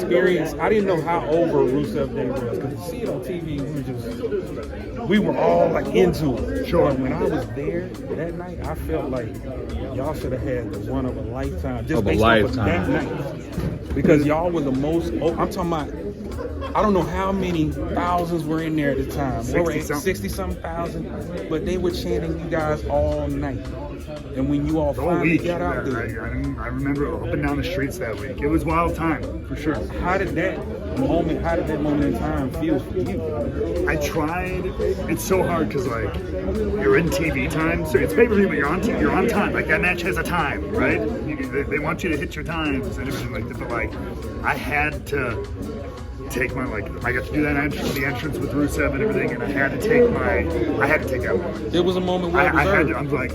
experience, I didn't know how over Rusev Day was, because to see it on TV, we were all like into it. Sure. But when I was there that night, I felt like y'all should have had the one of a lifetime. Just based off of that night. Because y'all were the most, I'm talking about, I don't know how many thousands were in there at the time. 60-something thousand, but they were chanting you guys all night. And when you all finally got out there, I remember up and down the streets that week. It was wild time, for sure. How did that moment in time feel for you? I tried. It's so hard because like you're in TV time, so it's pay-per-view, but you're on TV, you're on time. Like that match has a time, right? They want you to hit your times and everything like that. But like I had to take my I got to do that the entrance with Rusev and everything, and I had to take that one. There was a moment where I'm like,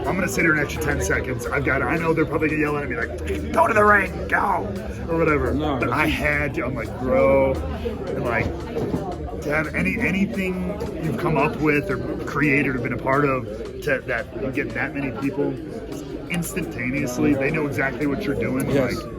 I'm gonna sit here an extra 10 seconds. I know they're probably gonna yell at me like, go to the ring, go, or whatever. No, but I had to. I'm like, bro, and like to have anything you've come up with or created or been a part of that you get that many people instantaneously. They know exactly what you're doing. Yes. Like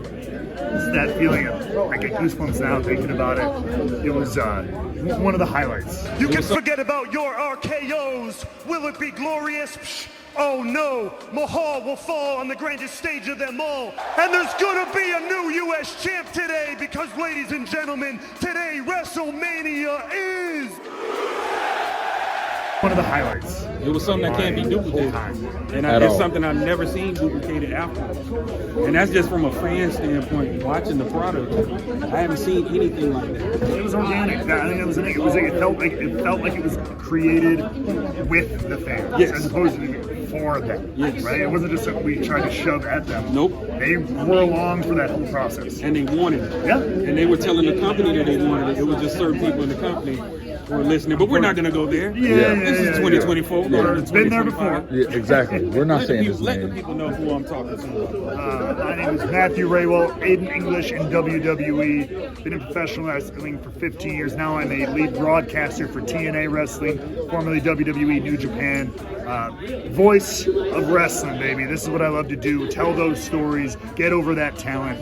it's that feeling of, I get goosebumps now thinking about it. It was one of the highlights. You can forget about your RKOs. Will it be glorious? Psh, oh no, Mahal will fall on the grandest stage of them all. And there's gonna be a new US champ today because, ladies and gentlemen, today Wrestlemania is one of the highlights. It was something that can't be duplicated. And it's something I've never seen duplicated afterwards. And that's just from a fan standpoint, watching the product. I haven't seen anything like that. It was organic. I think it was it felt like it was created with the fans, yes, as opposed to for them. Yes. Right? It wasn't just something we tried to shove at them. Nope. They were along for that whole process. And they wanted it. Yeah. And they were telling the company that they wanted it. It was just certain people in the company who were listening. But we're not going to go there. This is 2024. Yeah. It's been there before. Yeah, exactly. We're not saying his Let name. the people know who I'm talking to. My name is Matthew Raywell, Aiden English in WWE. Been in professional wrestling for 15 years. Now I'm a lead broadcaster for TNA Wrestling, formerly WWE New Japan. Voice of wrestling, baby. This is what I love to do. Tell those stories. Get over that talent.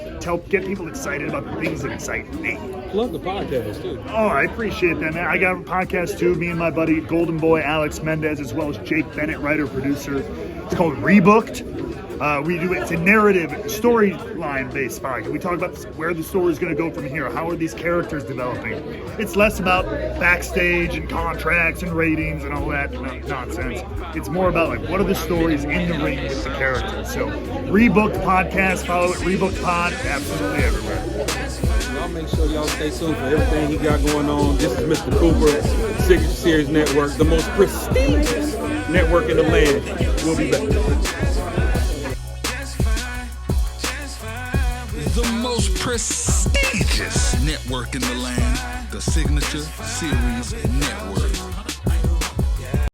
Get people excited about the things that excite me. Love the podcast, too. Oh, I appreciate that, man. I got a podcast, too. Me and my buddy, Golden Boy Alex Mendez, as well as Jake Bennett, writer, producer. It's called Rebooked. It's a narrative, storyline-based podcast. We talk about where the story is going to go from here. How are these characters developing? It's less about backstage and contracts and ratings and all that nonsense. It's more about like what are the stories in the ring with the characters. So, Rebooked podcast. Follow it, Rebooked Pod, absolutely everywhere. Y'all make sure y'all stay tuned for everything he got going on. This is Mr. Cooper, Signature Series Network, the most prestigious network in the land. We'll be back. The most prestigious network in the land, the Signature Series Network.